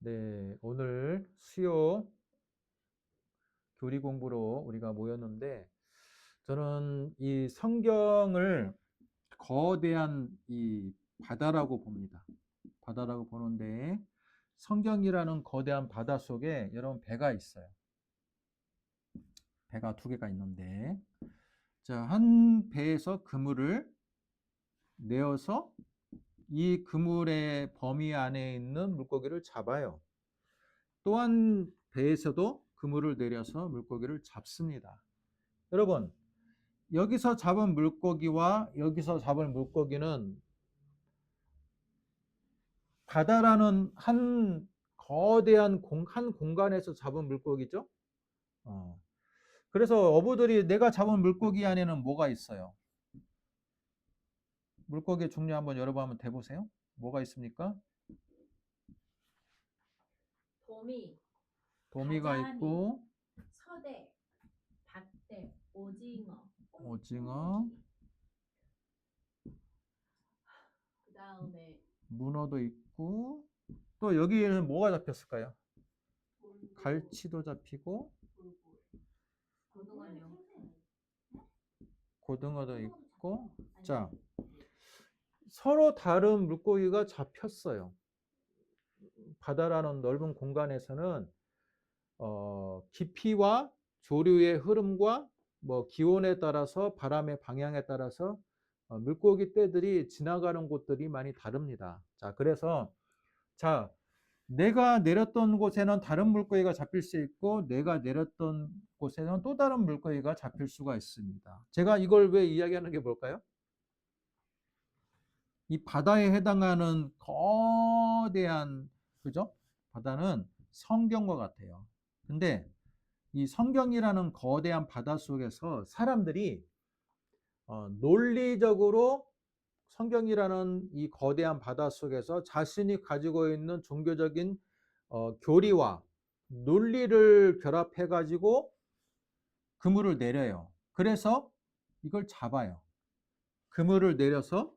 네, 오늘 수요 교리 공부로 우리가 모였는데, 저는 이 성경을 거대한 이 바다라고 봅니다. 바다라고 보는데, 성경이라는 거대한 바다 속에 여러분 배가 있어요. 배가 두 개가 있는데, 자, 한 배에서 그물을 내어서 이 그물의 범위 안에 있는 물고기를 잡아요. 또한 배에서도 그물을 내려서 물고기를 잡습니다. 여러분, 여기서 잡은 물고기와 여기서 잡은 물고기는 바다라는 한 거대한 한 공간에서 잡은 물고기죠. 어. 그래서 어부들이 내가 잡은 물고기 안에는 뭐가 있어요? 물고기의 종류 한번 여러분 한번 대보세요. 뭐가 있습니까? 도미, 도미가 가자미, 있고, 서대, 닭대, 오징어, 오징어, 그 다음에 문어도 있고, 또 여기에는 뭐가 잡혔을까요? 갈치도 잡히고, 고등어요. 고등어도 있고, 자, 서로 다른 물고기가 잡혔어요. 바다라는 넓은 공간에서는 깊이와 조류의 흐름과 뭐 기온에 따라서 바람의 방향에 따라서 물고기 떼들이 지나가는 곳들이 많이 다릅니다. 자, 그래서 자, 내가 내렸던 곳에는 다른 물고기가 잡힐 수 있고 내가 내렸던 곳에는 또 다른 물고기가 잡힐 수가 있습니다. 제가 이걸 왜 이야기하는 게 뭘까요? 이 바다에 해당하는 거대한, 그죠? 바다는 성경과 같아요. 근데 이 성경이라는 거대한 바다 속에서 사람들이 논리적으로 성경이라는 이 거대한 바다 속에서 자신이 가지고 있는 종교적인 교리와 논리를 결합해 가지고 그물을 내려요. 그래서 이걸 잡아요. 그물을 내려서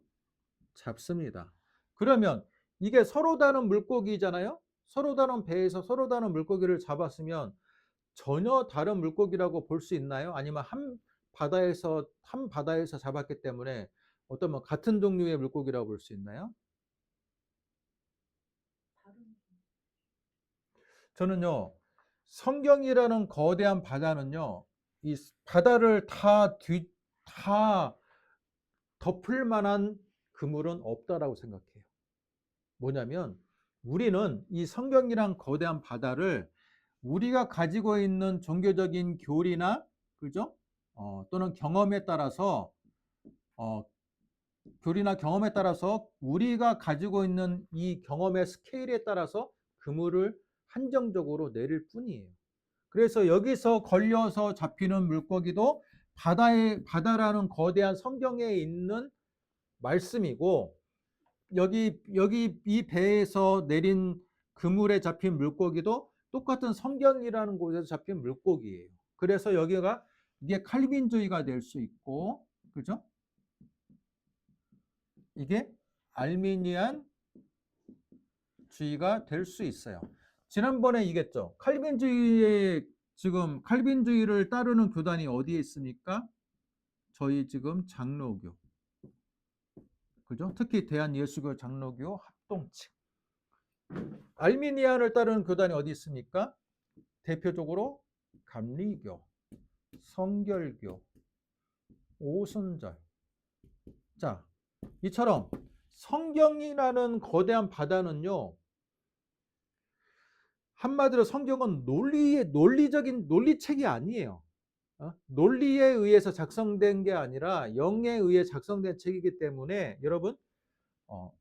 잡습니다. 그러면 이게 서로 다른 물고기잖아요. 서로 다른 배에서 서로 다른 물고기를 잡았으면 전혀 다른 물고기라고 볼 수 있나요? 아니면 한 바다에서 잡았기 때문에 어떤 뭐 같은 종류의 물고기라고 볼 수 있나요? 저는요, 성경이라는 거대한 바다는요, 이 바다를 다 덮을 만한 그물은 없다라고 생각해요. 뭐냐면 우리는 이 성경이란 거대한 바다를 우리가 가지고 있는 종교적인 교리나, 그죠? 또는 경험에 따라서 어, 교리나 경험에 따라서 우리가 가지고 있는 이 경험의 스케일에 따라서 그물을 한정적으로 내릴 뿐이에요. 그래서 여기서 걸려서 잡히는 물고기도 바다라는 거대한 성경에 있는 말씀이고, 여기 이 배에서 내린 그물에 잡힌 물고기도 똑같은 성경이라는 곳에서 잡힌 물고기예요. 그래서 여기가 이게 칼빈주의가 될 수 있고, 그죠? 이게 알미니안 주의가 될 수 있어요. 지난번에 얘기했죠. 지금 칼빈주의를 따르는 교단이 어디에 있습니까? 저희 지금 장로교. 그죠? 특히 대한예수교 장로교 합동층. 알미니안을 따르는 교단이 어디 있습니까? 대표적으로 감리교, 성결교, 오순절. 자, 이처럼 성경이라는 거대한 바다는요, 한마디로 성경은 논리적인 논리책이 아니에요. 논리에 의해서 작성된 게 아니라 영에 의해 작성된 책이기 때문에 여러분, 어,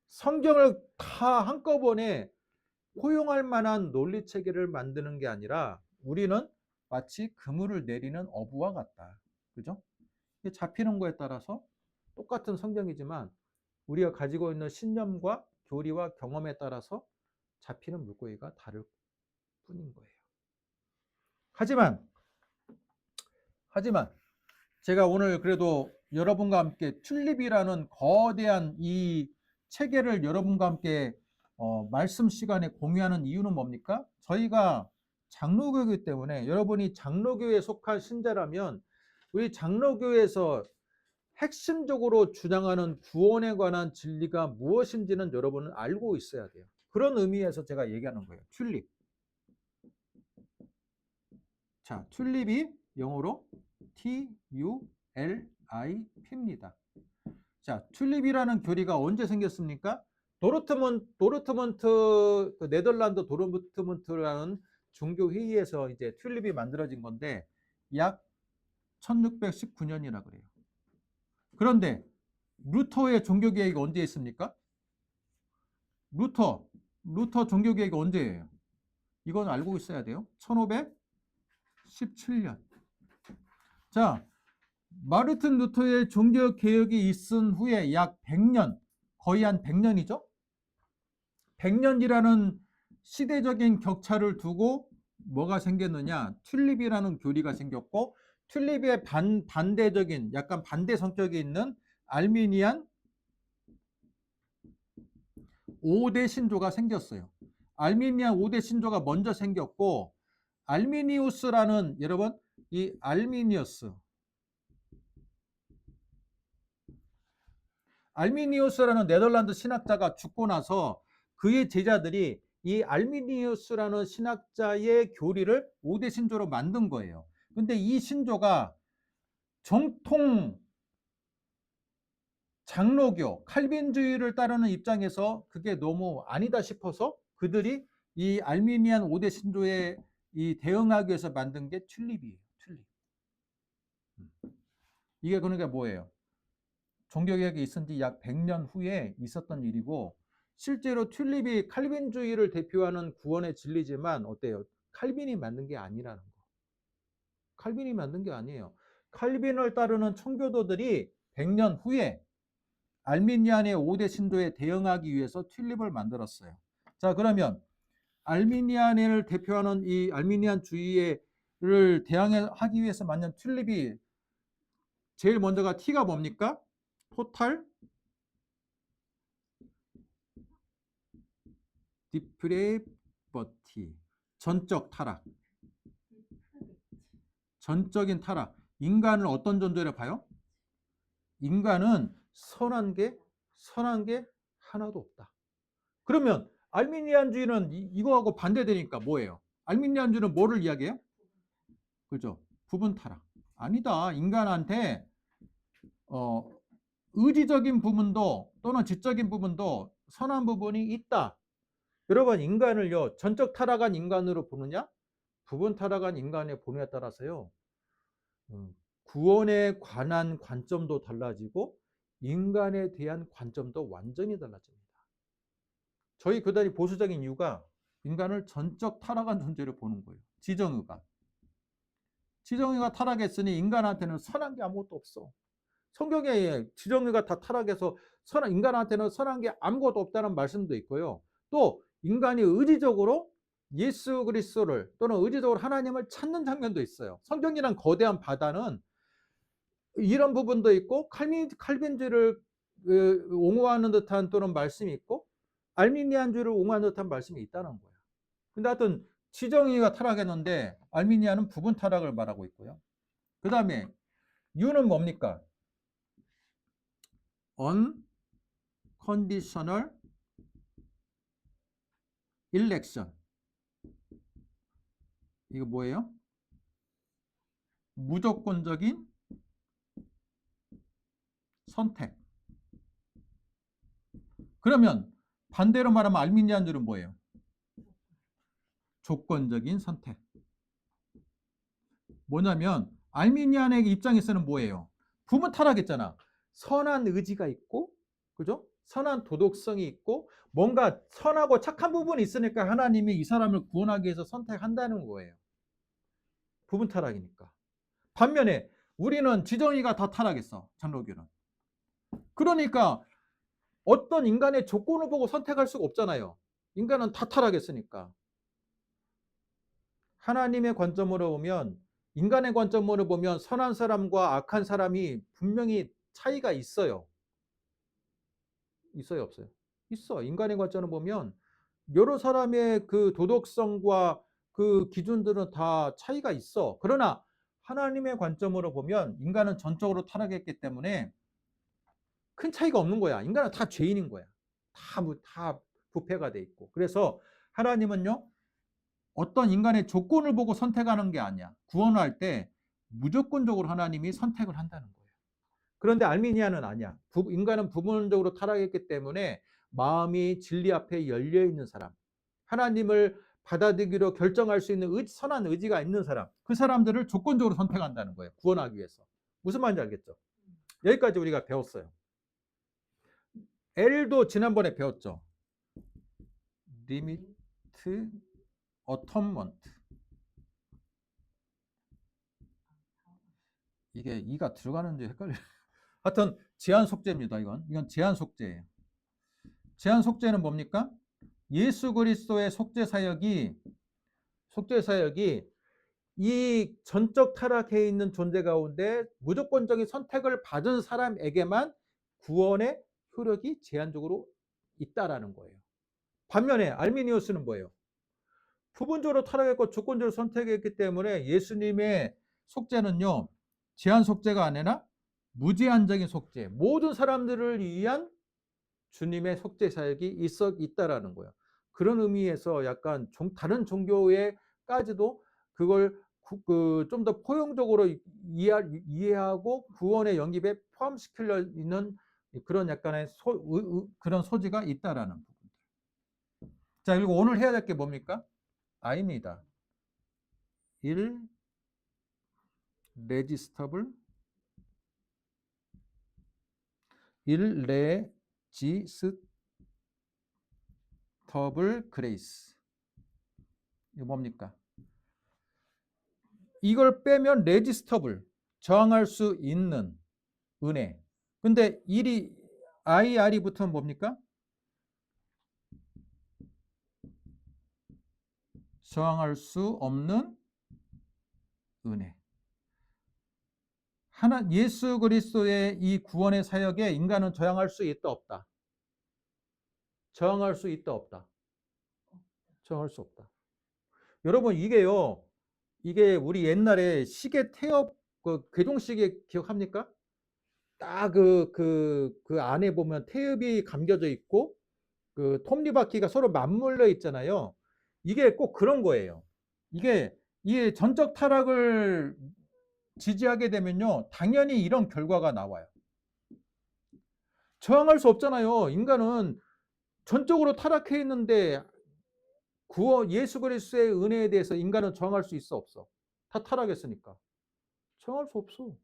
성경을 다 한꺼번에 포용할 만한 논리 체계를 만드는 게 아니라 우리는 마치 그물을 내리는 어부와 같다. 그죠? 잡히는 거에 따라서 똑같은 성경이지만 우리가 가지고 있는 신념과 교리와 경험에 따라서 잡히는 물고기가 다를 뿐인 거예요. 하지만 제가 오늘 그래도 여러분과 함께 튤립이라는 거대한 이 체계를 여러분과 함께 말씀 시간에 공유하는 이유는 뭡니까? 저희가 장로교이기 때문에 여러분이 장로교에 속한 신자라면 우리 장로교에서 핵심적으로 주장하는 구원에 관한 진리가 무엇인지는 여러분은 알고 있어야 돼요. 그런 의미에서 제가 얘기하는 거예요. 튤립. 자, 튤립이 영어로 TULIP입니다. 자, 튤립이라는 교리가 언제 생겼습니까? 도르트문트 네덜란드 도르트문트라는 종교 회의에서 이제 튤립이 만들어진 건데 약 1619년이라 그래요. 그런데 루터의 종교 개혁이 언제 있습니까? 루터 종교 개혁이 언제예요? 이건 알고 있어야 돼요. 1517년. 자, 마르틴 루터의 종교 개혁이 있은 후에 약 100년, 거의 한 100년이죠. 100년이라는 시대적인 격차를 두고 뭐가 생겼느냐? 튤립이라는 교리가 생겼고 튤립의 반대적인 약간 반대 성격이 있는 알미니안 5대 신조가 생겼어요. 알미니안 5대 신조가 먼저 생겼고 알미니우스라는 여러분 이 알미니우스라는 네덜란드 신학자가 죽고 나서 그의 제자들이 이 알미니우스라는 신학자의 교리를 5대 신조로 만든 거예요. 근데 이 신조가 정통 장로교, 칼빈주의를 따르는 입장에서 그게 너무 아니다 싶어서 그들이 이 알미니안 5대 신조에 이 대응하기 위해서 만든 게 튤립이에요. 튤립. 이게 그러니까 뭐예요? 종교개혁이 있은 지 약 100년 후에 있었던 일이고 실제로 튤립이 칼빈주의를 대표하는 구원의 진리지만 어때요? 칼빈이 만든 게 아니라는 거. 칼빈이 만든 게 아니에요. 칼빈을 따르는 청교도들이 100년 후에 알미니안의 5대 신조에 대응하기 위해서 튤립을 만들었어요. 자, 그러면 알미니안을 대표하는 이 알미니안주의를 대항하기 위해서 만든 튤립이 제일 먼저가 T가 뭡니까? 토탈 디프레버티. 전적 타락. 전적인 타락. 인간을 어떤 존재로 봐요? 인간은 선한 게 하나도 없다. 그러면 알미니안주의는 이거하고 반대되니까 뭐예요? 알미니안주의는 뭐를 이야기해요? 그죠? 부분 타락. 아니다. 인간한테 의지적인 부분도 또는 지적인 부분도 선한 부분이 있다. 여러분 인간을요 전적 타락한 인간으로 보느냐 부분 타락한 인간에 보느냐에 따라서요 구원에 관한 관점도 달라지고 인간에 대한 관점도 완전히 달라집니다. 저희 교단이 보수적인 이유가 인간을 전적 타락한 존재로 보는 거예요. 지정의가 타락했으니 인간한테는 선한 게 아무것도 없어. 성경에 지정의가 다 타락해서 인간한테는 선한 게 아무것도 없다는 말씀도 있고요. 또 인간이 의지적으로 예수 그리스도를 또는 의지적으로 하나님을 찾는 장면도 있어요. 성경이란 거대한 바다는 이런 부분도 있고 칼빈주의를 옹호하는 듯한 또는 말씀이 있고 알미니안주의를 옹호하는 듯한 말씀이 있다는 거예요. 근데 하여튼 지정의가 타락했는데 알미니안은 부분 타락을 말하고 있고요. 그 다음에 U는 뭡니까? unconditional election. 이거 뭐예요? 무조건적인 선택. 그러면 반대로 말하면 알미니안주의는 뭐예요? 조건적인 선택. 뭐냐면 알미니안의 입장에서는 뭐예요? 부분 타락했잖아. 선한 의지가 있고, 그죠? 선한 도덕성이 있고, 뭔가 선하고 착한 부분이 있으니까 하나님이 이 사람을 구원하기 위해서 선택한다는 거예요. 부분 타락이니까. 반면에 우리는 지정의가 다 타락했어. 장로교는. 그러니까 어떤 인간의 조건을 보고 선택할 수가 없잖아요. 인간은 다 타락했으니까. 하나님의 관점으로 보면 인간의 관점으로 보면 선한 사람과 악한 사람이 분명히 차이가 있어요. 있어요, 없어요? 있어. 인간의 관점으로 보면 여러 사람의 그 도덕성과 그 기준들은 다 차이가 있어. 그러나 하나님의 관점으로 보면 인간은 전적으로 타락했기 때문에 큰 차이가 없는 거야. 인간은 다 죄인인 거야. 다 부패가 돼 있고. 그래서 하나님은요, 어떤 인간의 조건을 보고 선택하는 게 아니야. 구원을 할 때 무조건적으로 하나님이 선택을 한다는 거예요. 그런데 알미니아는 아니야. 인간은 부분적으로 타락했기 때문에 마음이 진리 앞에 열려 있는 사람, 하나님을 받아들이기로 결정할 수 있는 선한 의지가 있는 사람, 그 사람들을 조건적으로 선택한다는 거예요. 구원하기 위해서. 무슨 말인지 알겠죠? 여기까지 우리가 배웠어요. L도 지난번에 배웠죠. 리미트 어텀먼트. 이게 이가 들어가는지 헷갈려. 하여튼 제한 속죄입니다. 이건 제한 속죄예요. 제한 속죄는 뭡니까? 예수 그리스도의 속죄 사역이 이 전적 타락해 있는 존재 가운데 무조건적인 선택을 받은 사람에게만 구원의 효력이 제한적으로 있다라는 거예요. 반면에 알미니우스는 뭐예요? 부분적으로 타락했고 조건적으로 선택했기 때문에 예수님의 속죄는요, 제한 속죄가 아니라 무제한적인 속죄, 모든 사람들을 위한 주님의 속죄 사역이 있다라는 거예요. 그런 의미에서 약간 다른 종교에까지도 그걸 좀 더 포용적으로 이해하고 구원의 영입에 포함시키려 있는 그런 약간의 그런 소지가 있다라는 부분. 자, 그리고 오늘 해야 될 게 뭡니까? 아입니다. irresistible grace. 이거 뭡니까? 이걸 빼면 resistible, 저항할 수 있는 은혜. 근데 IR이 붙으면 뭡니까? 저항할 수 없는 은혜. 예수 그리스도의 이 구원의 사역에 인간은 저항할 수 있다 없다? 저항할 수 있다 없다? 저항할 수 없다. 여러분, 이게 우리 옛날에 시계 태엽, 궤종시계 기억합니까? 딱 그 안에 보면 태엽이 감겨져 있고 그 톱니바퀴가 서로 맞물려 있잖아요. 이게 꼭 그런 거예요. 이게 전적 타락을 지지하게 되면요, 당연히 이런 결과가 나와요. 저항할 수 없잖아요. 인간은 전적으로 타락해 있는데 예수 그리스도의 은혜에 대해서 인간은 저항할 수 있어 없어? 다 타락했으니까 저항할 수 없어.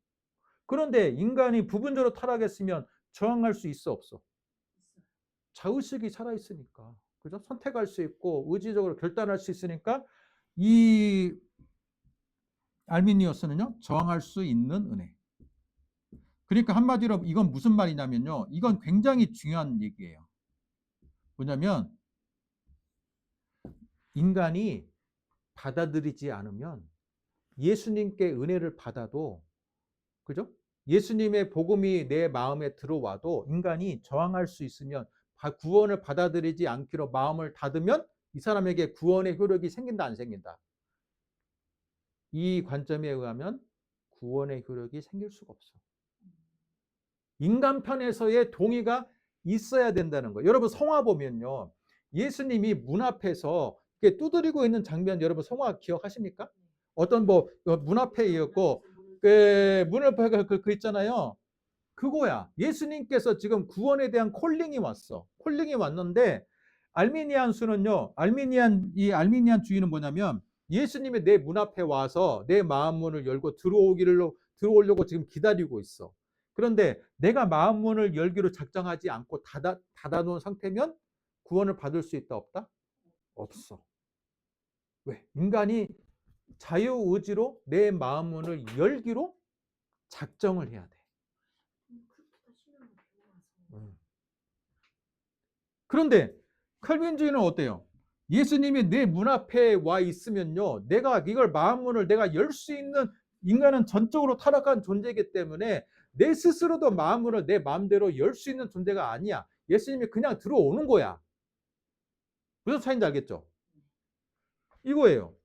그런데 인간이 부분적으로 타락했으면 저항할 수 있어 없어? 자의식이 살아있으니까, 그죠? 선택할 수 있고 의지적으로 결단할 수 있으니까 이 알미니우스는요, 저항할 수 있는 은혜. 그러니까 한마디로 이건 무슨 말이냐면요, 이건 굉장히 중요한 얘기예요. 뭐냐면 인간이 받아들이지 않으면 예수님께 은혜를 받아도, 그죠? 예수님의 복음이 내 마음에 들어와도 인간이 저항할 수 있으면, 구원을 받아들이지 않기로 마음을 닫으면 이 사람에게 구원의 효력이 생긴다 안 생긴다? 이 관점에 의하면 구원의 효력이 생길 수가 없어. 인간 편에서의 동의가 있어야 된다는 거예요. 여러분, 성화 보면요, 예수님이 문 앞에서 이렇게 두드리고 있는 장면, 여러분 성화 기억하십니까? 어떤 문 앞에 있고 문을 그 있잖아요. 그거야. 예수님께서 지금 구원에 대한 콜링이 왔어. 콜링이 왔는데 알미니안수는요, 알미니안 주의는 뭐냐면 예수님이 내 문 앞에 와서 내 마음 문을 열고 들어오려고 지금 기다리고 있어. 그런데 내가 마음 문을 열기로 작정하지 않고 닫아놓은 상태면 구원을 받을 수 있다 없다? 없어. 왜? 인간이 자유의지로 내 마음 문을 열기로 작정을 해야 돼. 그런데 칼빈주의는 어때요? 예수님이 내 문 앞에 와 있으면요, 내가 이걸 마음문을 내가 열 수 있는, 인간은 전적으로 타락한 존재이기 때문에 내 스스로도 마음문을 내 마음대로 열 수 있는 존재가 아니야. 예수님이 그냥 들어오는 거야. 무슨 차이인지 알겠죠? 이거예요.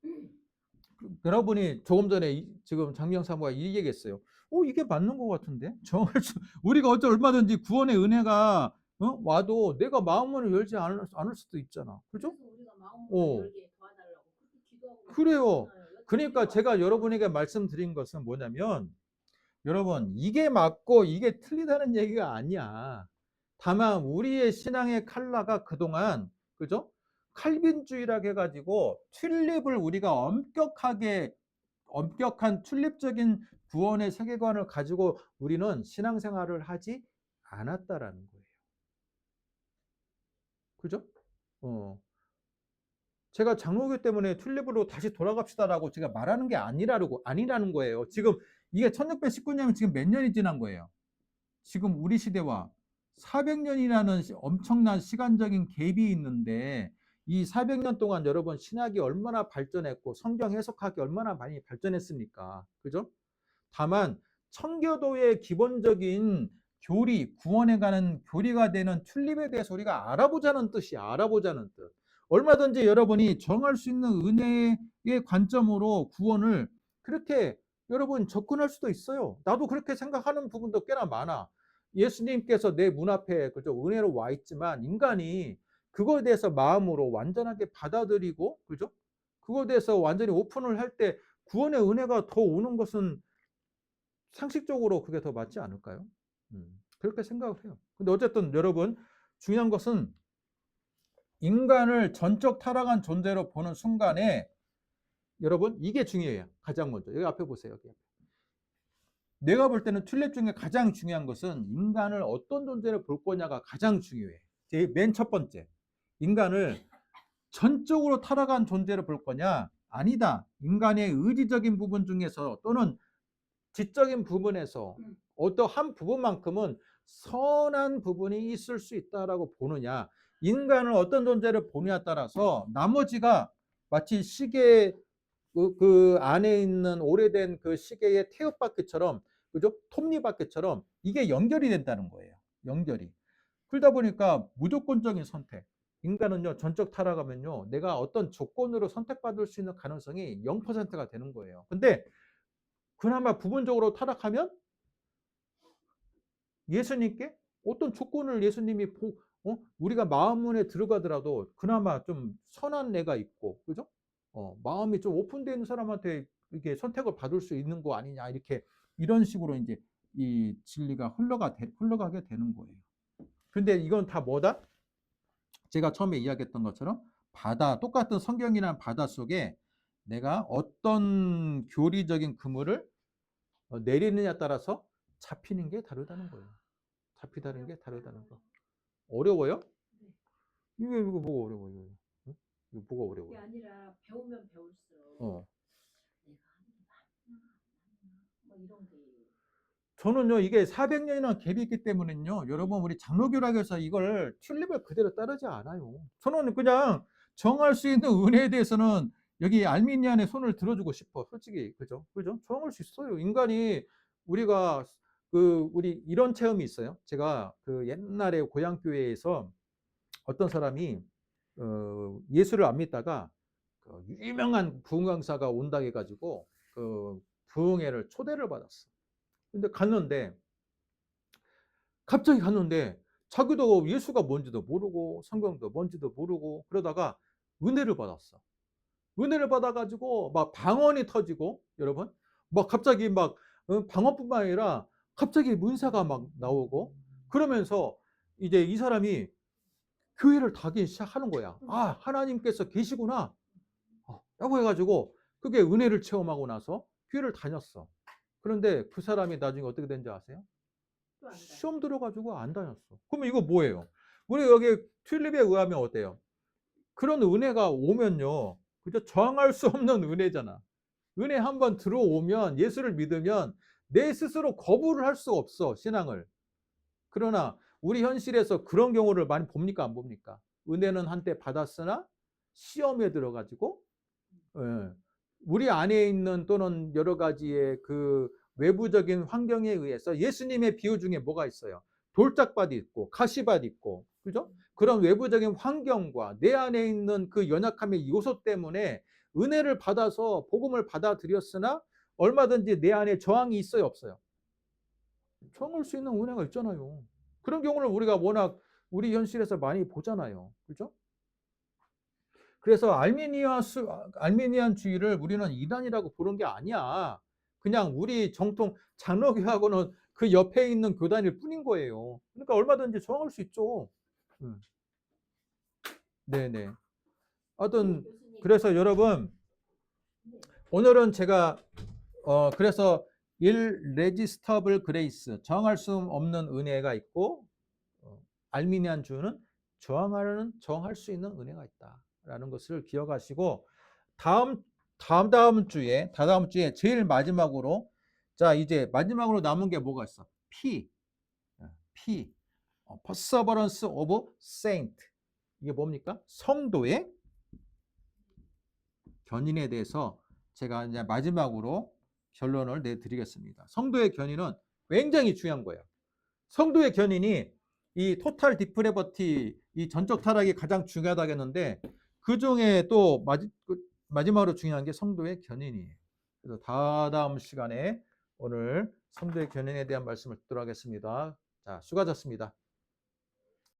여러분이 조금 전에 지금 장명 사모가 이 얘기했어요. 이게 맞는 것 같은데? 우리가 얼마든지 구원의 은혜가 와도 내가 마음문을 열지 않을 수도 있잖아. 그죠? 그래서 우리가 마음을 어. 열게 도와달라고 그렇게 기도하고 그래요. 있잖아요. 그러니까 제가 여러분에게 말씀드린 것은 뭐냐면, 여러분, 이게 맞고 이게 틀리다는 얘기가 아니야. 다만 우리의 신앙의 칼라가 그동안, 그죠? 칼빈주의라고 해가지고 튤립을 우리가 엄격한 튤립적인 구원의 세계관을 가지고 우리는 신앙생활을 하지 않았다라는 거예요. 그죠? 제가 장로교 때문에 튤립으로 다시 돌아갑시다라고 제가 말하는 게 아니라는 거예요. 지금 이게 1619년이면 지금 몇 년이 지난 거예요. 지금 우리 시대와 400년이라는 엄청난 시간적인 갭이 있는데, 이 400년 동안 여러분 신학이 얼마나 발전했고 성경 해석학이 얼마나 많이 발전했습니까? 그죠? 다만 청교도의 기본적인 교리, 구원에 가는 교리가 되는 튤립에 대해서 우리가 알아보자는 뜻이야. 알아보자는 뜻. 얼마든지 여러분이 정할 수 있는 은혜의 관점으로 구원을 그렇게 여러분 접근할 수도 있어요. 나도 그렇게 생각하는 부분도 꽤나 많아. 예수님께서 내 문 앞에 그죠? 은혜로 와 있지만 인간이 그거에 대해서 마음으로 완전하게 받아들이고, 그죠? 그거에 대해서 완전히 오픈을 할 때 구원의 은혜가 더 오는 것은 상식적으로 그게 더 맞지 않을까요? 그렇게 생각을 해요. 근데 어쨌든 여러분, 중요한 것은 인간을 전적 타락한 존재로 보는 순간에 여러분 이게 중요해요. 가장 먼저 여기 앞에 보세요. 여기. 내가 볼 때는 튤립 중에 가장 중요한 것은 인간을 어떤 존재로 볼 거냐가 가장 중요해. 맨 첫 번째, 인간을 전적으로 타락한 존재로 볼 거냐? 아니다. 인간의 의지적인 부분 중에서 또는 지적인 부분에서 어떠한 부분만큼은 선한 부분이 있을 수 있다라고 보느냐, 인간을 어떤 존재를 보느냐에 따라서 나머지가 마치 시계 그 안에 있는 오래된 그 시계의 태엽바퀴처럼, 그죠? 톱니바퀴처럼 이게 연결이 된다는 거예요. 연결이. 그러다 보니까 무조건적인 선택. 인간은요, 전적 타락하면요, 내가 어떤 조건으로 선택받을 수 있는 가능성이 0%가 되는 거예요. 근데 그나마 부분적으로 타락하면 예수님께 어떤 조건을 예수님이 우리가 마음문에 들어가더라도 그나마 좀 선한 애가 있고, 그죠? 마음이 좀 오픈되어 있는 사람한테 이렇게 선택을 받을 수 있는 거 아니냐, 이런 식으로 이제 이 진리가 흘러가게 되는 거예요. 근데 이건 다 뭐다? 제가 처음에 이야기했던 것처럼 똑같은 성경이라는 바다 속에 내가 어떤 교리적인 그물을 내리느냐에 따라서 잡히는 게 다르다는 거예요. 잡히다는 게 다르다는 거. 어려워요? 네. 이거 뭐가 어려워요? 응? 이거 뭐가 그게 어려워요? 아니라 배우면 배울수록 어. 내가 하는 게 맞나 뭐 이런 게 저는요, 이게 400년이나 갭이 있기 때문에요, 여러분, 우리 장로교락에서 이걸 튤립을 그대로 따르지 않아요. 저는 그냥 정할 수 있는 은혜에 대해서는 여기 알미니안의 손을 들어주고 싶어. 솔직히. 그죠? 그죠? 정할 수 있어요. 인간이, 우리가, 우리 이런 체험이 있어요. 제가 그 옛날에 고향교회에서 어떤 사람이, 예수를 안 믿다가 그 유명한 부흥 강사가 온다 해가지고 그 부흥회를 초대를 받았어. 근데 갑자기 갔는데 자기도 예수가 뭔지도 모르고 성경도 뭔지도 모르고 그러다가 은혜를 받았어. 은혜를 받아가지고 막 방언이 터지고, 여러분, 막 갑자기 막 방언뿐만 아니라 갑자기 문사가 막 나오고 그러면서 이제 이 사람이 교회를 다니기 시작하는 거야. 아, 하나님께서 계시구나 라고 해가지고 그게 은혜를 체험하고 나서 교회를 다녔어. 그런데 그 사람이 나중에 어떻게 된지 아세요? 또 안 돼. 시험 들어가지고 안 다녔어. 그러면 이거 뭐예요? 우리 여기 튤립에 의하면 어때요? 그런 은혜가 오면요, 그죠? 저항할 수 없는 은혜잖아. 은혜 한번 들어오면, 예수를 믿으면 내 스스로 거부를 할 수가 없어, 신앙을. 그러나 우리 현실에서 그런 경우를 많이 봅니까, 안 봅니까? 은혜는 한때 받았으나 시험에 들어가지고, 예, 우리 안에 있는 또는 여러 가지의 그 외부적인 환경에 의해서, 예수님의 비유 중에 뭐가 있어요? 돌짝밭이 있고 가시밭이 있고, 그죠? 그런 외부적인 환경과 내 안에 있는 그 연약함의 요소 때문에 은혜를 받아서 복음을 받아들였으나 얼마든지 내 안에 저항이 있어요, 없어요? 저항할 수 있는 은혜가 있잖아요. 그런 경우를 우리가 워낙 우리 현실에서 많이 보잖아요. 그죠? 그래서 알미니안주의를 우리는 이단이라고 보는 게 아니야. 그냥 우리 정통 장로교하고는 그 옆에 있는 교단일 뿐인 거예요. 그러니까 얼마든지 저항할 수 있죠. 네네. 하여튼 교수님. 그래서 여러분 네. 오늘은 제가 그래서 irresistible grace 저항할 수 없는 은혜가 있고 알미니안주의는 저항할 수 있는 은혜가 있다라는 것을 기억하시고 다음 주에 제일 마지막으로 자 이제 마지막으로 남은 게 뭐가 있어? P perseverance of saint 이게 뭡니까? 성도의 견인에 대해서 제가 이제 마지막으로 결론을 내드리겠습니다. 성도의 견인은 굉장히 중요한 거예요. 성도의 견인이 이 토탈 디프레버티 이 전적 타락이 가장 중요하다겠는데 그 중에 또 마지막으로 중요한 게 성도의 견인이에요. 그래서 다음 시간에 오늘 성도의 견인에 대한 말씀을 듣도록 하겠습니다. 자, 수고하셨습니다.